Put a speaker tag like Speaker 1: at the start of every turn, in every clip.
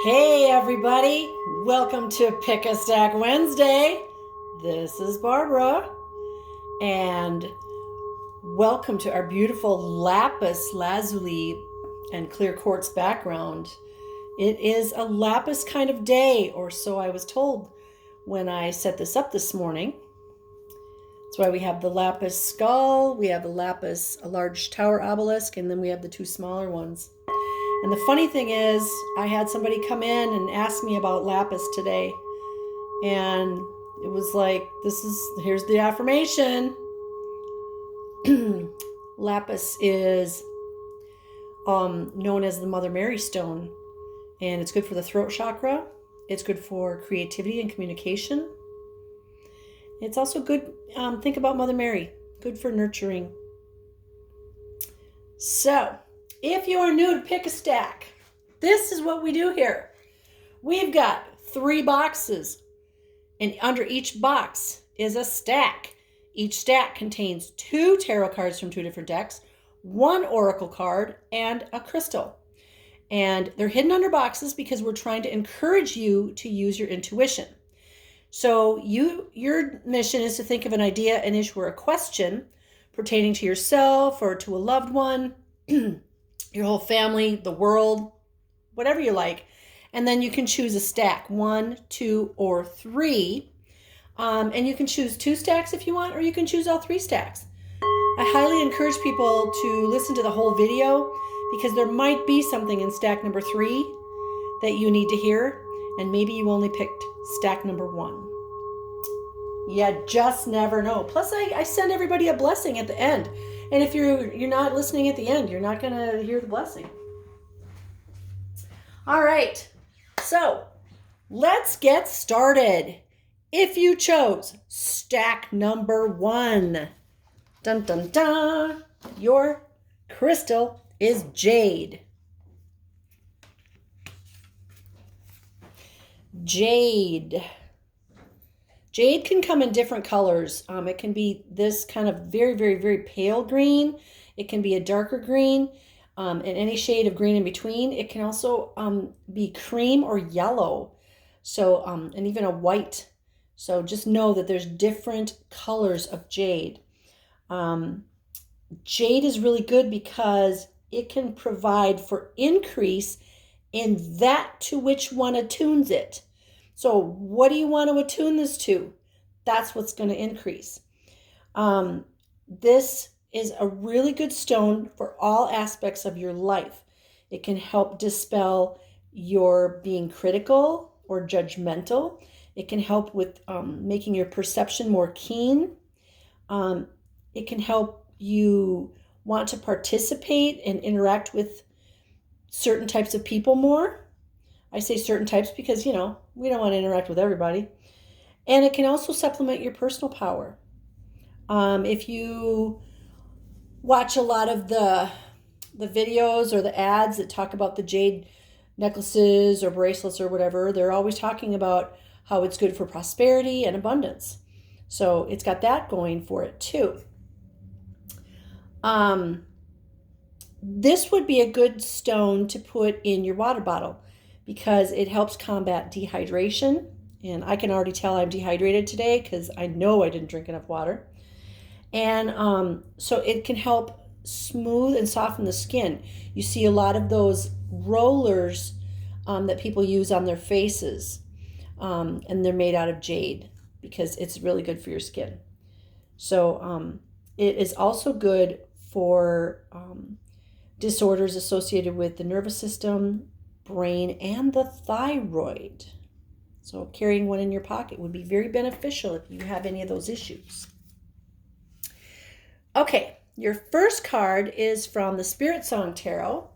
Speaker 1: Hey everybody, welcome to Pick a Stack Wednesday. This is Barbara, and welcome to our beautiful lapis lazuli and clear quartz background. It is a lapis kind of day, or so I was told when I set this up this morning. That's why we have the lapis skull, we have a large tower obelisk, and then we have the two smaller ones. And the funny thing is, I had somebody come in and ask me about lapis today. And it was like, here's the affirmation. Lapis is known as the Mother Mary stone. And it's good for the throat chakra. It's good for creativity and communication. It's also good, think about Mother Mary. Good for nurturing. So, if you are new to Pick a Stack, this is what we do here. We've got 3 boxes, and under each box is a stack. Each stack contains 2 tarot cards from 2 different decks, 1 oracle card, and a crystal. And they're hidden under boxes because we're trying to encourage you to use your intuition. So your mission is to think of an idea, an issue, or a question pertaining to yourself or to a loved one, your whole family, the world, whatever you like. And then you can choose a stack, 1, 2, or 3. And you can choose 2 stacks if you want, or you can choose all 3 stacks. I highly encourage people to listen to the whole video because there might be something in stack number 3 that you need to hear, and maybe you only picked stack number 1. You just never know. Plus, I send everybody a blessing at the end. And if you're not listening at the end, you're not going to hear the blessing. All right. So, let's get started. If you chose stack number 1, dun dun dun, your crystal is jade. Jade. Jade can come in different colors. It can be this kind of very, very, very pale green. It can be a darker green, and any shade of green in between. It can also be cream or yellow, so and even a white. So just know that there's different colors of jade. Jade is really good because it can provide for increase in that to which one attunes it. So what do you want to attune this to? That's what's going to increase. This is a really good stone for all aspects of your life. It can help dispel your being critical or judgmental. It can help with making your perception more keen. It can help you want to participate and interact with certain types of people more. I say certain types because, we don't want to interact with everybody. And it can also supplement your personal power. If you watch a lot of the videos or the ads that talk about the jade necklaces or bracelets or whatever, they're always talking about how it's good for prosperity and abundance. So it's got that going for it too. This would be a good stone to put in your water bottle, because it helps combat dehydration. And I can already tell I'm dehydrated today because I know I didn't drink enough water. And so it can help smooth and soften the skin. You see a lot of those rollers that people use on their faces. And they're made out of jade because it's really good for your skin. So it is also good for disorders associated with the nervous system, brain, and the thyroid. So carrying one in your pocket would be very beneficial if you have any of those issues. Okay, your first card is from the Spirit Song Tarot,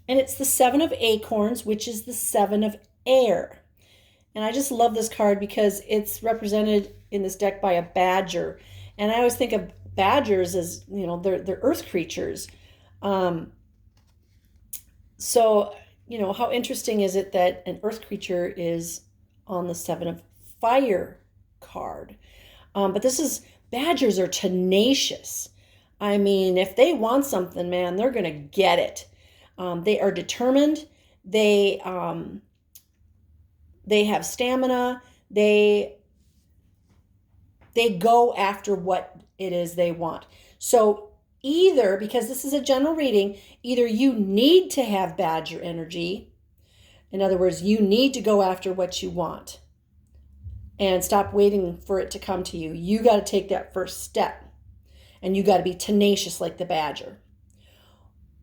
Speaker 1: and it's the 7 of Acorns, which is the 7 of air. And I just love this card because it's represented in this deck by a badger. And I always think of badgers as, they're earth creatures. So how interesting is it that an earth creature is on the 7 of fire card? But badgers are tenacious. I mean, if they want something, man, they're going to get it. They are determined. They They have stamina. They go after what it is they want. So either, because this is a general reading, either you need to have Badger energy. In other words, you need to go after what you want and stop waiting for it to come to you. You got to take that first step, and you got to be tenacious like the Badger.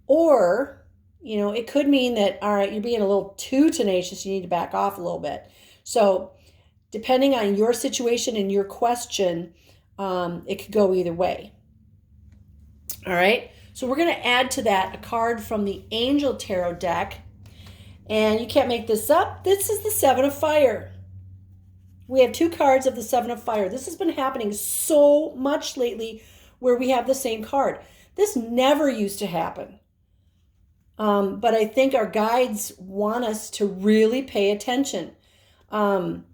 Speaker 1: Or, it could mean that, all right, you're being a little too tenacious. You need to back off a little bit. So depending on your situation and your question, it could go either way. All right. So we're going to add to that a card from the Angel Tarot deck. And you can't make this up. This is the Seven of Fire. We have 2 cards of the Seven of Fire. This has been happening so much lately where we have the same card. This never used to happen. But I think our guides want us to really pay attention. And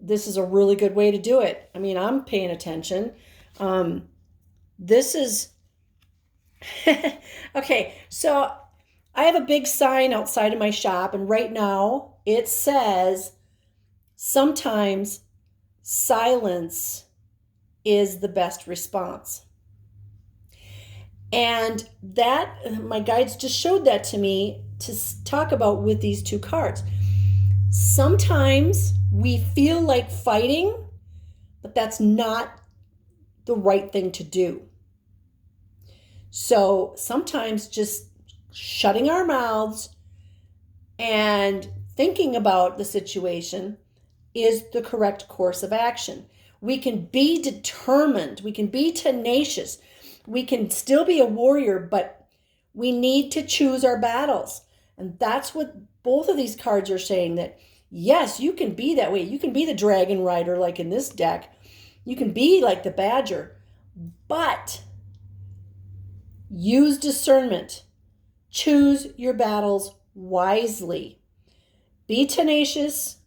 Speaker 1: this is a really good way to do it. I mean, I'm paying attention. This is... Okay, so I have a big sign outside of my shop, and right now it says, sometimes silence is the best response. And that, my guides just showed that to me to talk about with these 2 cards. Sometimes we feel like fighting, but that's not the right thing to do. So sometimes just shutting our mouths and thinking about the situation is the correct course of action. We can be determined. We can be tenacious. We can still be a warrior, but we need to choose our battles. And that's what both of these cards are saying, that yes, you can be that way. You can be the dragon rider like in this deck. You can be like the Badger, but use discernment. Choose your battles wisely. Be tenacious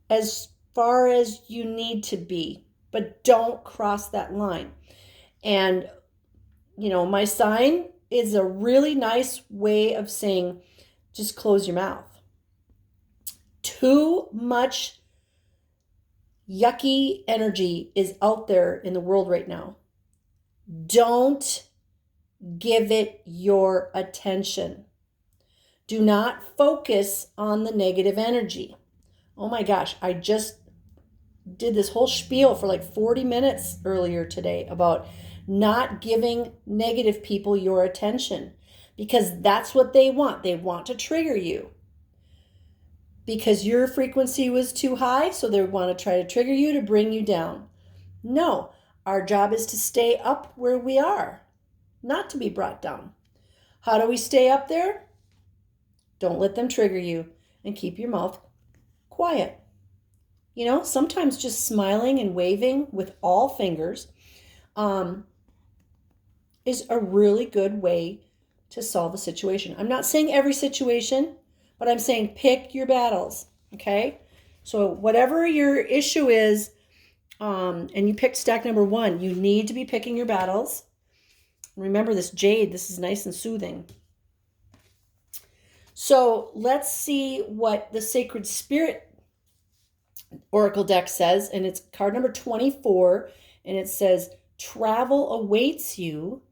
Speaker 1: as far as you need to be, but don't cross that line. And, my sign is a really nice way of saying, just close your mouth. Too much yucky energy is out there in the world right now. Don't give it your attention. Do not focus on the negative energy. Oh my gosh, I just did this whole spiel for like 40 minutes earlier today about not giving negative people your attention, because that's what they want. They want to trigger you because your frequency was too high, so they want to try to trigger you to bring you down. No, our job is to stay up where we are, not to be brought down. How do we stay up there? Don't let them trigger you, and keep your mouth quiet. Sometimes just smiling and waving with all fingers is a really good way to solve a situation. I'm not saying every situation, but I'm saying pick your battles, okay? So whatever your issue is, and you picked stack number 1, you need to be picking your battles. Remember this jade, this is nice and soothing. So let's see what the Sacred Spirit Oracle deck says, and it's card number 24, and it says, travel awaits you,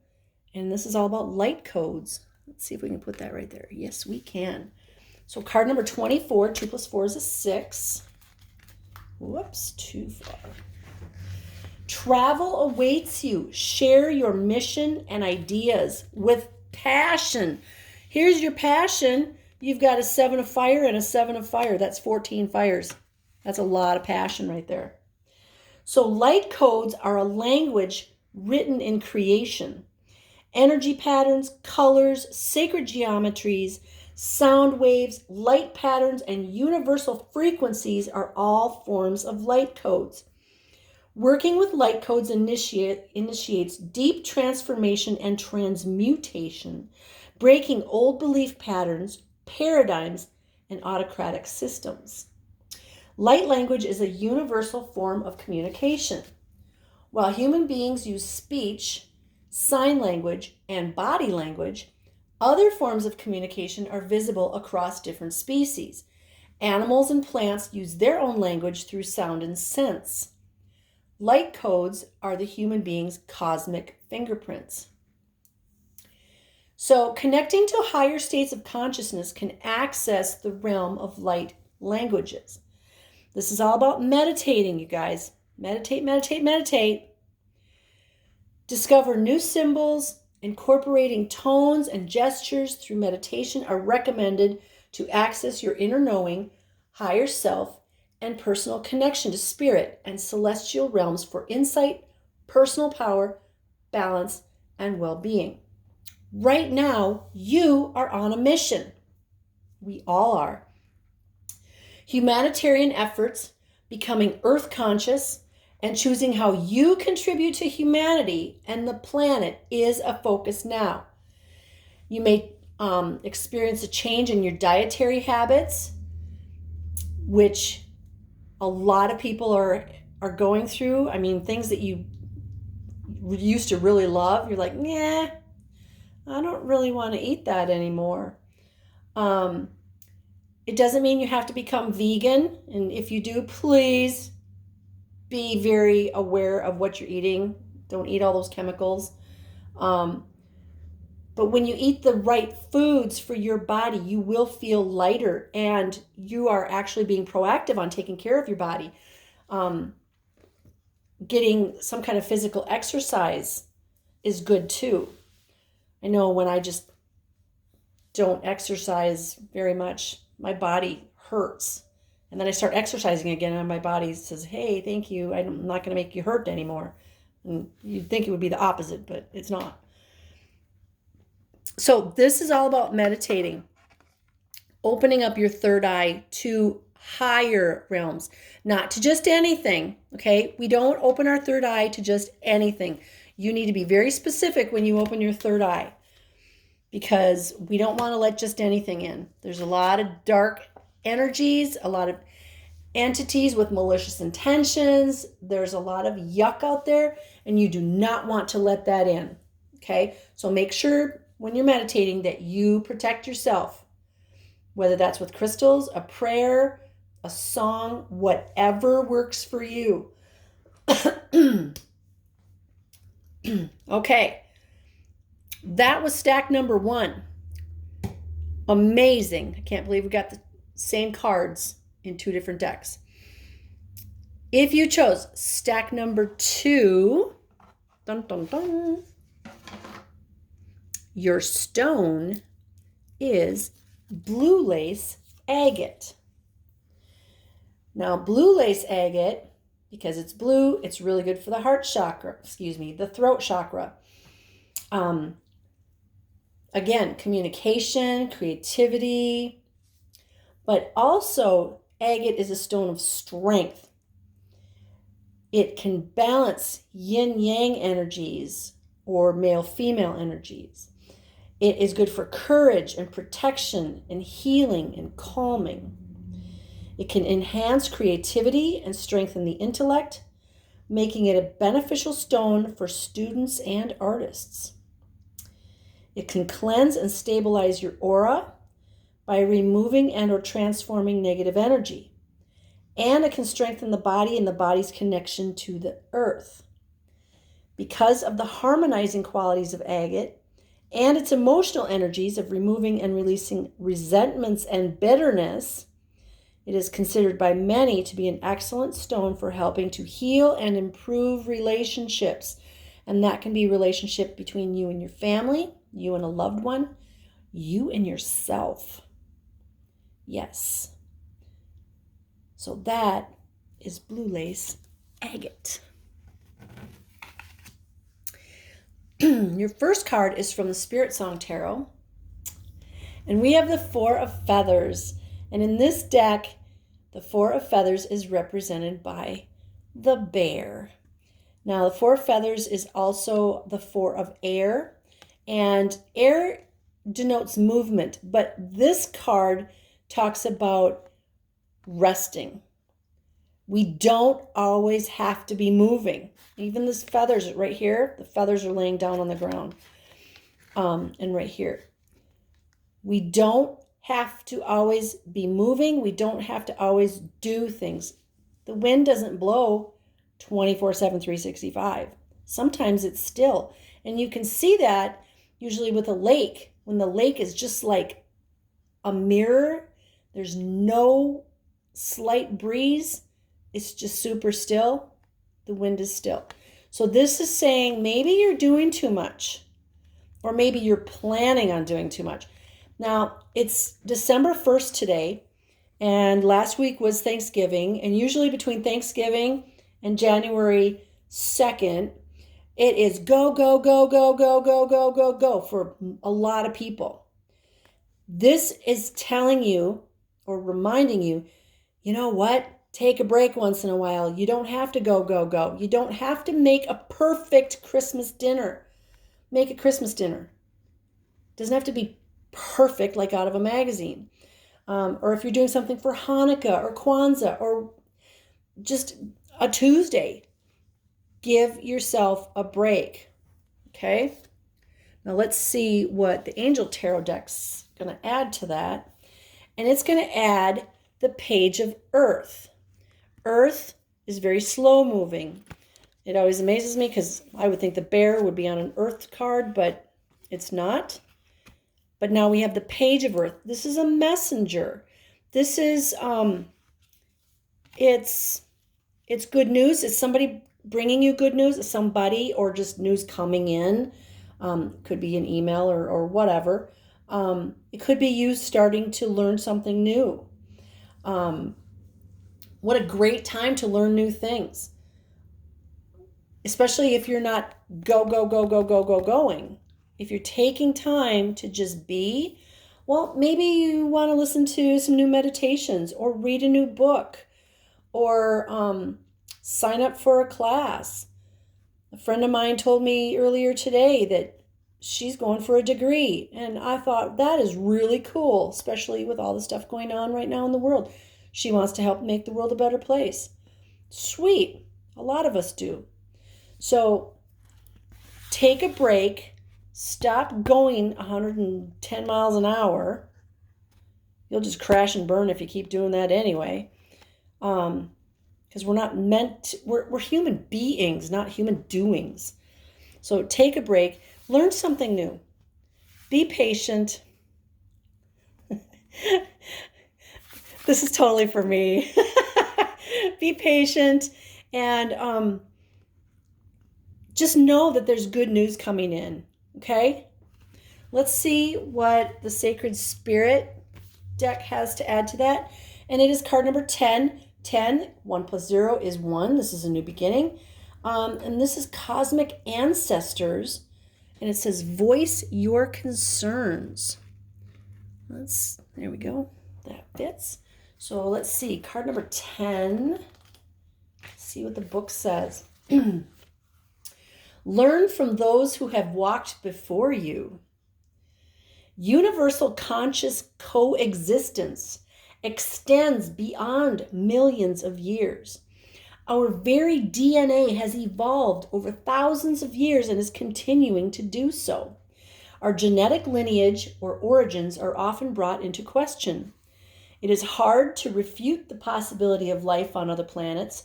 Speaker 1: and this is all about light codes. Let's see if we can put that right there. Yes, we can. So card number 24, 2 plus 4 is a 6. Whoops, too far. Travel awaits you. Share your mission and ideas with passion. Here's your passion. You've got a 7 of fire and a 7 of fire. That's 14 fires. That's a lot of passion right there. So light codes are a language written in creation. Energy patterns, colors, sacred geometries, sound waves, light patterns, and universal frequencies are all forms of light codes. Working with light codes initiates deep transformation and transmutation, breaking old belief patterns, paradigms, and autocratic systems. Light language is a universal form of communication. While human beings use speech, sign language, and body language, Other forms of communication are visible across different species. Animals and plants use their own language through sound and sense. Light codes are the human being's cosmic fingerprints. So, connecting to higher states of consciousness can access the realm of light languages. This is all about meditating, you guys. Meditate, meditate, meditate. Discover new symbols. Incorporating tones and gestures through meditation are recommended to access your inner knowing, higher self, and personal connection to spirit and celestial realms for insight, personal power, balance, and well-being. Right now, you are on a mission. We all are. Humanitarian efforts, becoming earth conscious, and choosing how you contribute to humanity and the planet is a focus now. You may experience a change in your dietary habits, which a lot of people are going through. I mean, things that you used to really love, you're like, yeah, I don't really want to eat that anymore. It doesn't mean you have to become vegan. And if you do, please be very aware of what you're eating. Don't eat all those chemicals. But when you eat the right foods for your body, you will feel lighter, and you are actually being proactive on taking care of your body. Getting some kind of physical exercise is good too. I know when I just don't exercise very much, my body hurts. And then I start exercising again, and my body says, hey, thank you. I'm not going to make you hurt anymore. And you'd think it would be the opposite, but it's not. So this is all about meditating, opening up your third eye to higher realms, not to just anything, okay? We don't open our third eye to just anything. You need to be very specific when you open your third eye, because we don't want to let just anything in. There's a lot of dark energies, a lot of entities with malicious intentions. There's a lot of yuck out there, and you do not want to let that in, okay? So make sure when you're meditating that you protect yourself, whether that's with crystals, a prayer, a song, whatever works for you. Okay, that was stack number 1. Amazing. I can't believe we got the same cards in 2 different decks. If you chose stack number 2, dun, dun, dun, your stone is blue lace agate. Now, blue lace agate, because it's blue, it's really good for the heart chakra, the throat chakra. Again, communication, creativity, but also agate is a stone of strength. It can balance yin-yang energies or male-female energies. It is good for courage and protection and healing and calming. It can enhance creativity and strengthen the intellect, making it a beneficial stone for students and artists. It can cleanse and stabilize your aura by removing and or transforming negative energy. And it can strengthen the body and the body's connection to the earth. Because of the harmonizing qualities of agate and its emotional energies of removing and releasing resentments and bitterness, it is considered by many to be an excellent stone for helping to heal and improve relationships. And that can be a relationship between you and your family, you and a loved one, you and yourself. Yes. So that is blue lace agate. Your first card is from the Spirit Song Tarot. And we have the 4 of Feathers. And in this deck, the 4 of Feathers is represented by the bear. Now, the 4 of Feathers is also the 4 of Air. And air denotes movement. But this card talks about resting. We don't always have to be moving. Even this feathers right here, the feathers are laying down on the ground. And right here. We don't have to always be moving. We don't have to always do things. The wind doesn't blow 24/7, 365. Sometimes it's still. And you can see that usually with a lake, when the lake is just like a mirror, there's no slight breeze, it's just super still. The wind is still. So this is saying maybe you're doing too much, or maybe you're planning on doing too much. Now, it's December 1st today, and last week was Thanksgiving, and usually between Thanksgiving and January 2nd, it is go, go, go, go, go, go, go, go, go for a lot of people. This is telling you or reminding you, you know what? Take a break once in a while. You don't have to go, go, go. You don't have to make a perfect Christmas dinner. Make a Christmas dinner. It doesn't have to be perfect like out of a magazine. Or if you're doing something for Hanukkah or Kwanzaa or just a Tuesday, give yourself a break. Okay? Now let's see what the Angel Tarot deck's going to add to that. And it's going to add the Page of Earth. Earth is very slow moving. It always amazes me because I would think the bear would be on an Earth card, but it's not. But now we have the Page of Earth. This is a messenger. This is, it's good news. It's somebody bringing you good news. It's somebody or just news coming in. Could be an email or whatever. It could be you starting to learn something new. What a great time to learn new things. Especially if you're not go, go, go, go, go, go, going. If you're taking time to just be, well, maybe you want to listen to some new meditations or read a new book or sign up for a class. A friend of mine told me earlier today that she's going for a degree. And I thought that is really cool, especially with all the stuff going on right now in the world. She wants to help make the world a better place. Sweet. A lot of us do. So take a break. Stop going 110 miles an hour. You'll just crash and burn if you keep doing that anyway. Because we're not meant to, we're human beings, not human doings. So take a break. Learn something new. Be patient. This is totally for me. Be patient and just know that there's good news coming in. Okay? Let's see what the Sacred Spirit deck has to add to that. And it is card number 10. 10, 1 plus 0 is 1. This is a new beginning. And this is Cosmic Ancestors. And it says, voice your concerns. There we go. That fits. So let's see. Card number 10. See what the book says. Learn from those who have walked before you. Universal conscious coexistence extends beyond millions of years. Our very DNA has evolved over thousands of years and is continuing to do so. Our genetic lineage or origins are often brought into question. It is hard to refute the possibility of life on other planets,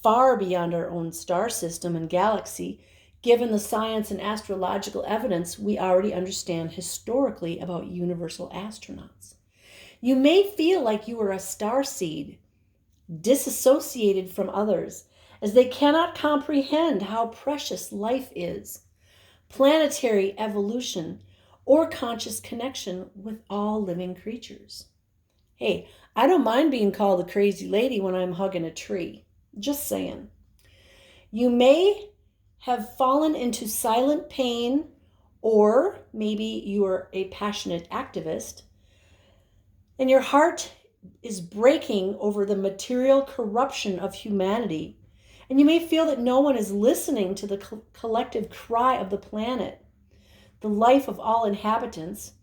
Speaker 1: far beyond our own star system and galaxy, given the science and astrological evidence we already understand historically about universal astronauts. You may feel like you are a starseed, disassociated from others, as they cannot comprehend how precious life is, planetary evolution, or conscious connection with all living creatures. Hey, I don't mind being called a crazy lady when I'm hugging a tree. Just saying. You may have fallen into silent pain, or maybe you are a passionate activist, and your heart is breaking over the material corruption of humanity, and you may feel that no one is listening to the collective cry of the planet, the life of all inhabitants,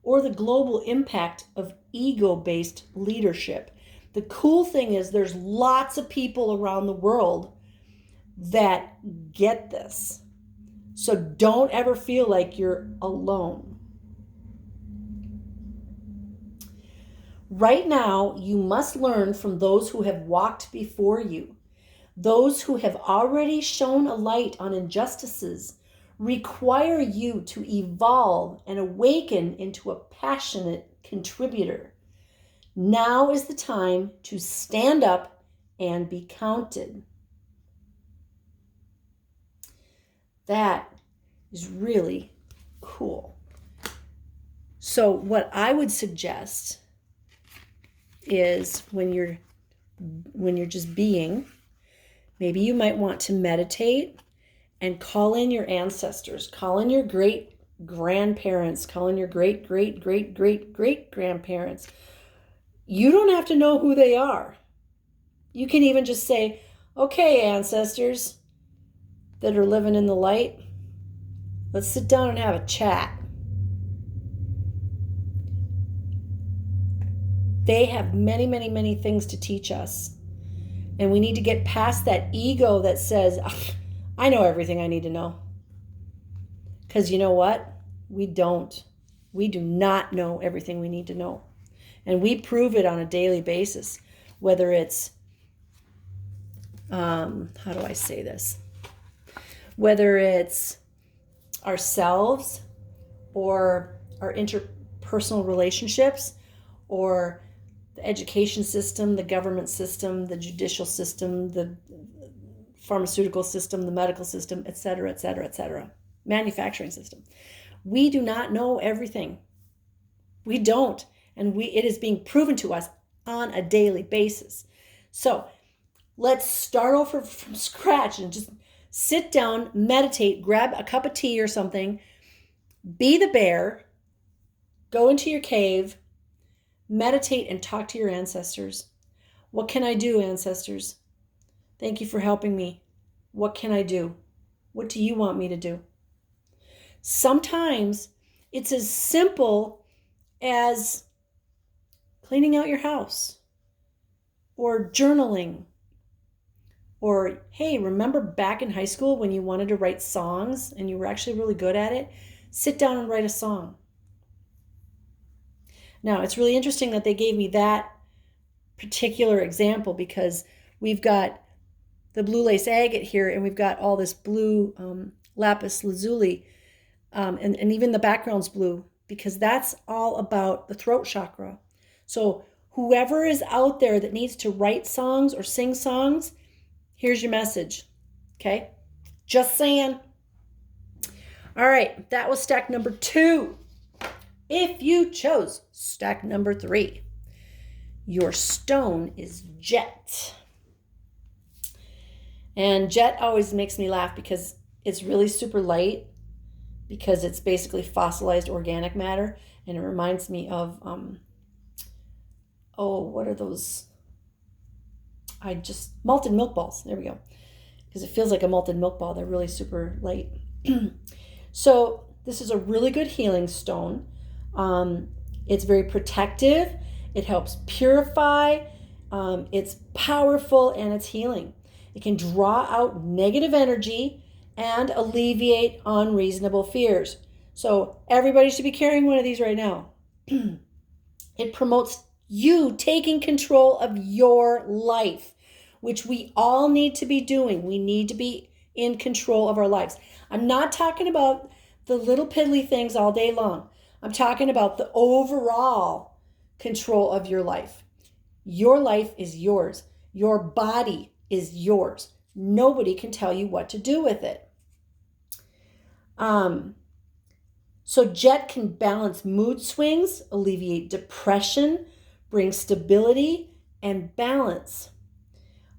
Speaker 1: or the global impact of ego-based leadership. The cool thing is there's lots of people around the world that get this. So don't ever feel like you're alone. Right now, you must learn from those who have walked before you. Those who have already shone a light on injustices require you to evolve and awaken into a passionate contributor. Now is the time to stand up and be counted. That is really cool. So what I would suggest is when you're just being, maybe you might want to meditate and call in your ancestors, call in your great grandparents, call in your great great great great great grandparents. You don't have to know who they are. You can even just say, okay, ancestors that are living in the light, let's sit down and have a chat. They have many, many, many things to teach us. And we need to get past that ego that says, I know everything I need to know. Because you know what? We don't. We do not know everything we need to know. And we prove it on a daily basis, whether it's, how do I say this? Whether it's ourselves or our interpersonal relationships or the education system, the government system, the judicial system, the pharmaceutical system, the medical system, et cetera, et cetera, et cetera. Manufacturing system. We do not know everything. We don't. And it is being proven to us on a daily basis. So let's start over from scratch and just sit down, meditate, grab a cup of tea or something, be the bear, go into your cave, meditate and talk to your ancestors. What can I do, ancestors? Thank you for helping me. What can I do? What do you want me to do? Sometimes it's as simple as cleaning out your house or journaling. Or, hey, remember back in high school when you wanted to write songs and you were actually really good at it? Sit down and write a song. Now, it's really interesting that they gave me that particular example because we've got the blue lace agate here and we've got all this blue lapis lazuli and even the background's blue because that's all about the throat chakra. So whoever is out there that needs to write songs or sing songs, here's your message, okay? Just saying. All right, that was stack number 2. If you chose stack number 3, your stone is jet. And jet always makes me laugh because it's really super light because it's basically fossilized organic matter. And it reminds me of, what are those? Malted milk balls. There we go. Because it feels like a malted milk ball. They're really super light. So this is a really good healing stone. It's very protective. It helps purify. It's powerful and it's healing. It can draw out negative energy and alleviate unreasonable fears. So everybody should be carrying one of these right now. It promotes you taking control of your life, which we all need to be doing. We need to be in control of our lives. I'm not talking about the little piddly things all day long. I'm talking about the overall control of your life. Your life is yours. Your body is yours. Nobody can tell you what to do with it. So jet can balance mood swings, alleviate depression, bring stability and balance.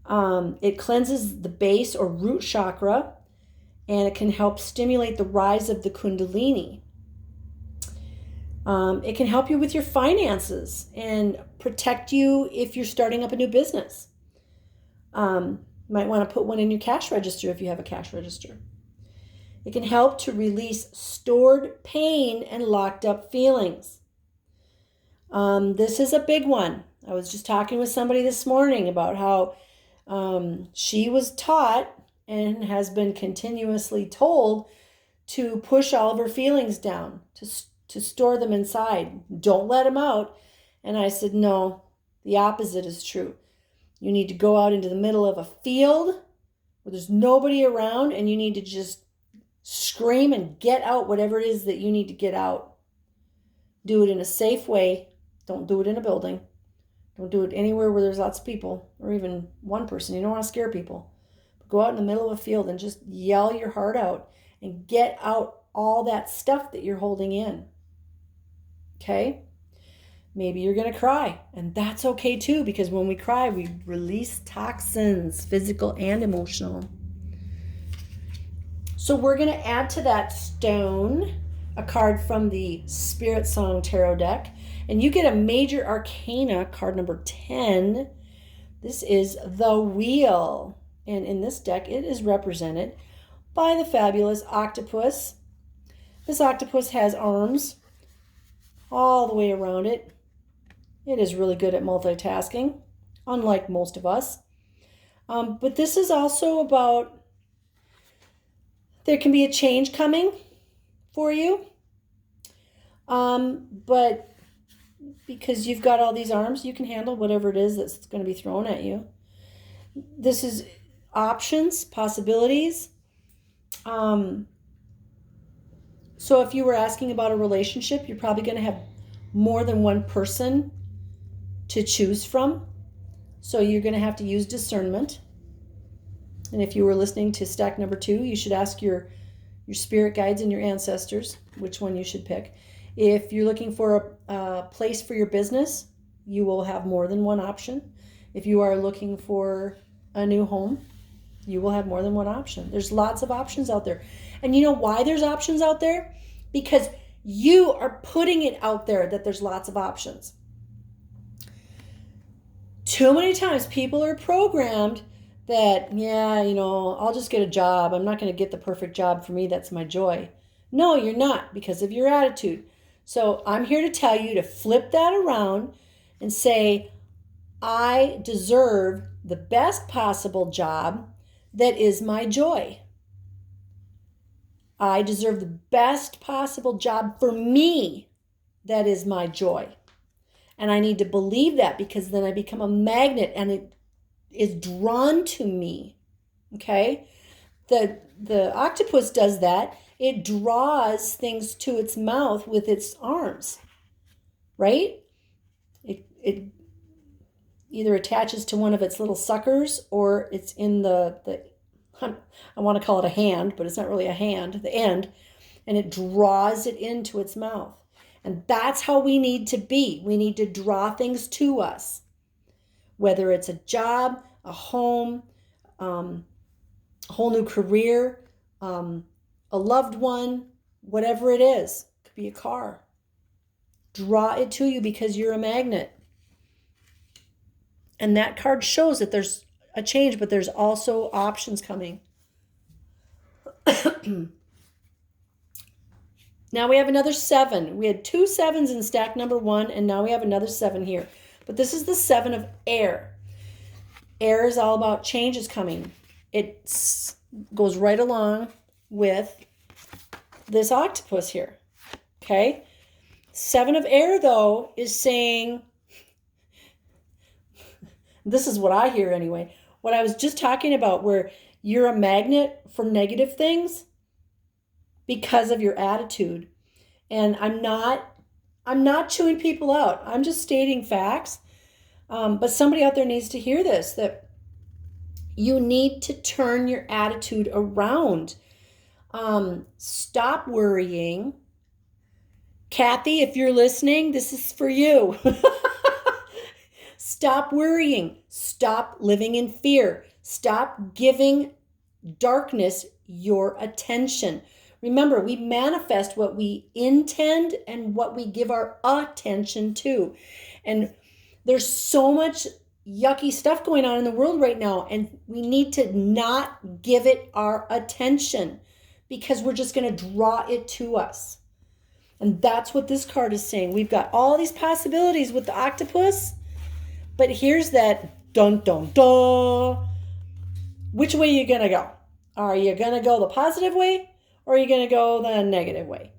Speaker 1: It cleanses the base or root chakra, and it can help stimulate the rise of the kundalini. It can help you with your finances and protect you if you're starting up a new business. Might want to put one in your cash register if you have a cash register. It can help to release stored pain and locked up feelings. This is a big one. I was just talking with somebody this morning about how she was taught and has been continuously told to push all of her feelings down, to store them inside. Don't let them out. And I said, no, the opposite is true. You need to go out into the middle of a field where there's nobody around, and you need to just scream and get out whatever it is that you need to get out. Do it in a safe way. Don't do it in a building. Don't do it anywhere where there's lots of people or even one person. You don't want to scare people. But go out in the middle of a field and just yell your heart out and get out all that stuff that you're holding in. Okay? Maybe you're going to cry, and that's okay too, because when we cry, we release toxins, physical and emotional. So we're going to add to that stone a card from the Spirit Song Tarot deck, and you get a Major Arcana card number 10. This is the Wheel, and in this deck, it is represented by the fabulous octopus. This octopus has arms all the way around it. It is really good at multitasking, unlike most of us. But this is also about, there can be a change coming for you. But because you've got all these arms, you can handle whatever it is that's going to be thrown at you. This is options, possibilities. So if you were asking about a relationship, you're probably going to have more than one person to choose from. So you're going to have to use discernment. And if you were listening to stack number 2, you should ask your spirit guides and your ancestors which one you should pick. If you're looking for a place for your business, you will have more than one option. If you are looking for a new home, you will have more than one option. There's lots of options out there. And you know why there's options out there? Because you are putting it out there that there's lots of options. Too many times people are programmed that, I'll just get a job. I'm not going to get the perfect job for me. That's my joy. No, you're not, because of your attitude. So I'm here to tell you to flip that around and say, I deserve the best possible job that is my joy. I deserve the best possible job for me that is my joy. And I need to believe that, because then I become a magnet and it is drawn to me. Okay? The octopus does that. It draws things to its mouth with its arms. Right? It either attaches to one of its little suckers, or it's in the I want to call it a hand, but it's not really a hand, the end, and it draws it into its mouth. And that's how we need to be. We need to draw things to us, whether it's a job, a home, a whole new career, a loved one, whatever it is. It could be a car. Draw it to you because you're a magnet. And that card shows that there's a change, but there's also options coming. Now we have another 7. We had 2 7s in stack number 1, and now we have another 7 here. But this is the 7 of air. Air is all about changes coming. It goes right along with this octopus here. Okay? 7 of air, though, is saying, this is what I hear anyway, what I was just talking about, where you're a magnet for negative things because of your attitude. And I'm not chewing people out. I'm just stating facts. But somebody out there needs to hear this, that you need to turn your attitude around. Stop worrying. Kathy, if you're listening, this is for you. Stop worrying. Stop living in fear. Stop giving darkness your attention. Remember, we manifest what we intend and what we give our attention to. And there's so much yucky stuff going on in the world right now, and we need to not give it our attention, because we're just going to draw it to us. And that's what this card is saying. We've got all these possibilities with the octopus, but here's that dun dun dun. Which way are you going to go? Are you going to go the positive way, or are you going to go the negative way?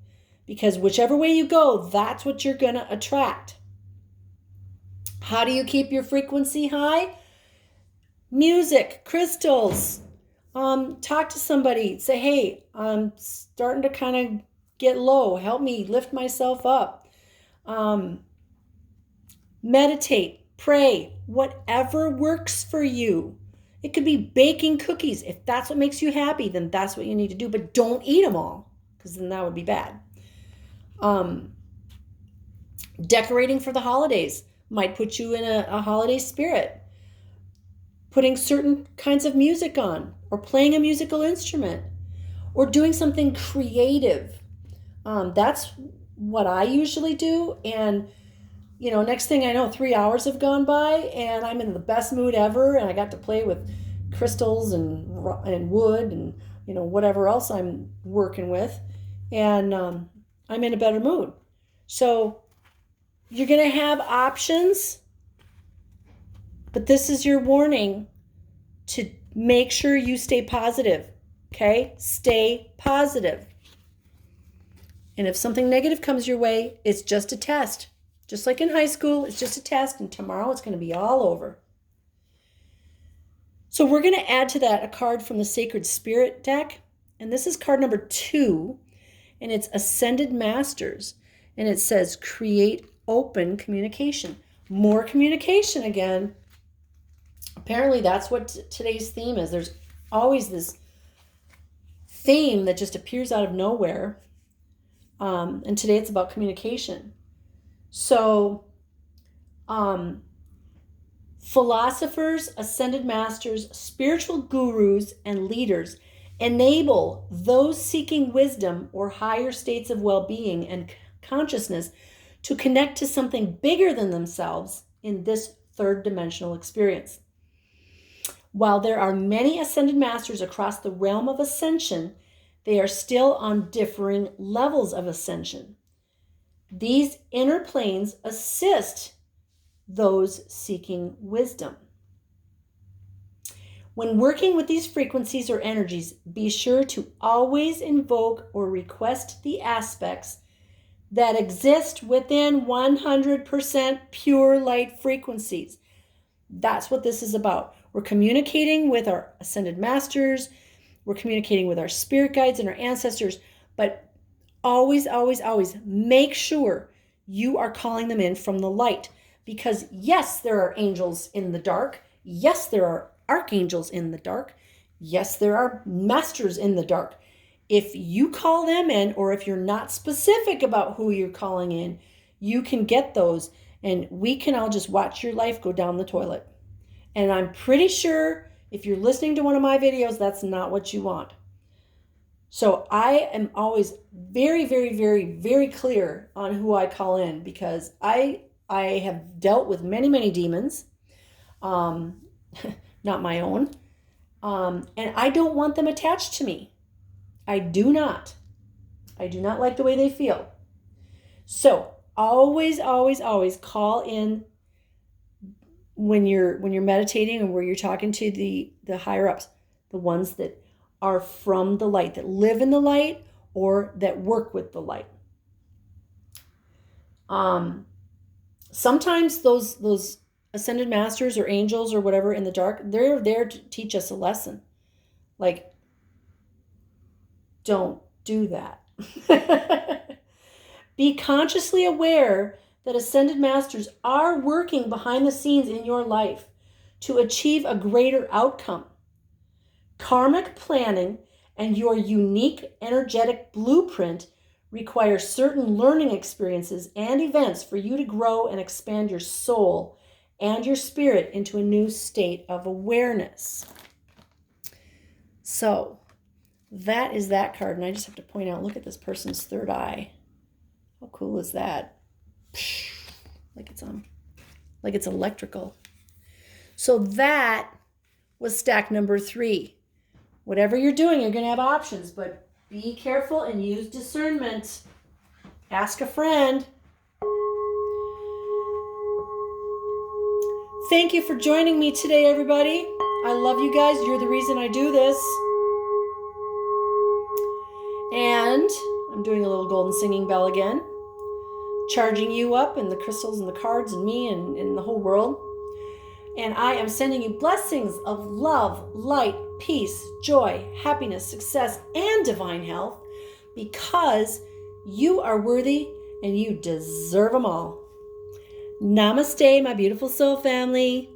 Speaker 1: Because whichever way you go, that's what you're going to attract. How do you keep your frequency high? Music, crystals. Talk to somebody. Say, hey, I'm starting to kind of get low. Help me lift myself up. Meditate, pray, whatever works for you. It could be baking cookies. If that's what makes you happy, then that's what you need to do. But don't eat them all, because then that would be bad. Decorating for the holidays might put you in a holiday spirit. Putting certain kinds of music on, or playing a musical instrument, or doing something creative. That's what I usually do. And next thing I know, 3 hours have gone by and I'm in the best mood ever. And I got to play with crystals and wood and, whatever else I'm working with. And I'm in a better mood. So you're going to have options, but this is your warning to make sure you stay positive. Okay? Stay positive. And if something negative comes your way, it's just a test. Just like in high school, it's just a test, and tomorrow it's going to be all over. So we're going to add to that a card from the Sacred Spirit deck, and this is card number 2, and it's Ascended Masters, and it says create open communication. More communication again. Apparently that's what today's theme is. There's always this theme that just appears out of nowhere, and today it's about communication. So, philosophers, ascended masters, spiritual gurus, and leaders enable those seeking wisdom or higher states of well-being and consciousness to connect to something bigger than themselves in this third dimensional experience. While there are many ascended masters across the realm of ascension, they are still on differing levels of ascension. These inner planes assist those seeking wisdom. When working with these frequencies or energies, be sure to always invoke or request the aspects that exist within 100% pure light frequencies. That's what this is about. We're communicating with our ascended masters, we're communicating with our spirit guides and our ancestors, but always, always, always make sure you are calling them in from the light. Because yes, there are angels in the dark. Yes, there are archangels in the dark. Yes, there are masters in the dark. If you call them in, or if you're not specific about who you're calling in, you can get those, and we can all just watch your life go down the toilet. And I'm pretty sure if you're listening to one of my videos, that's not what you want. So I am always very, very, very, very clear on who I call in, because I have dealt with many, many demons, not my own, and I don't want them attached to me. I do not like the way they feel. So always, always, always call in when you're meditating and where you're talking to the higher ups, the ones that are from the light, that live in the light or that work with the light. Sometimes those ascended masters or angels or whatever in the dark, they're there to teach us a lesson. Like, don't do that. Be consciously aware that ascended masters are working behind the scenes in your life to achieve a greater outcome. Karmic planning and your unique energetic blueprint require certain learning experiences and events for you to grow and expand your soul and your spirit into a new state of awareness. So that is that card. And I just have to point out, look at this person's third eye. How cool is that? Like it's electrical. So that was stack number 3. Whatever you're doing, you're going to have options, but be careful and use discernment. Ask a friend. Thank you for joining me today, everybody. I love you guys. You're the reason I do this. And I'm doing a little golden singing bell again. charging you up and the crystals and the cards and me and the whole world. And I am sending you blessings of love, light, peace, joy, happiness, success, and divine health, because you are worthy and you deserve them all. Namaste, my beautiful soul family.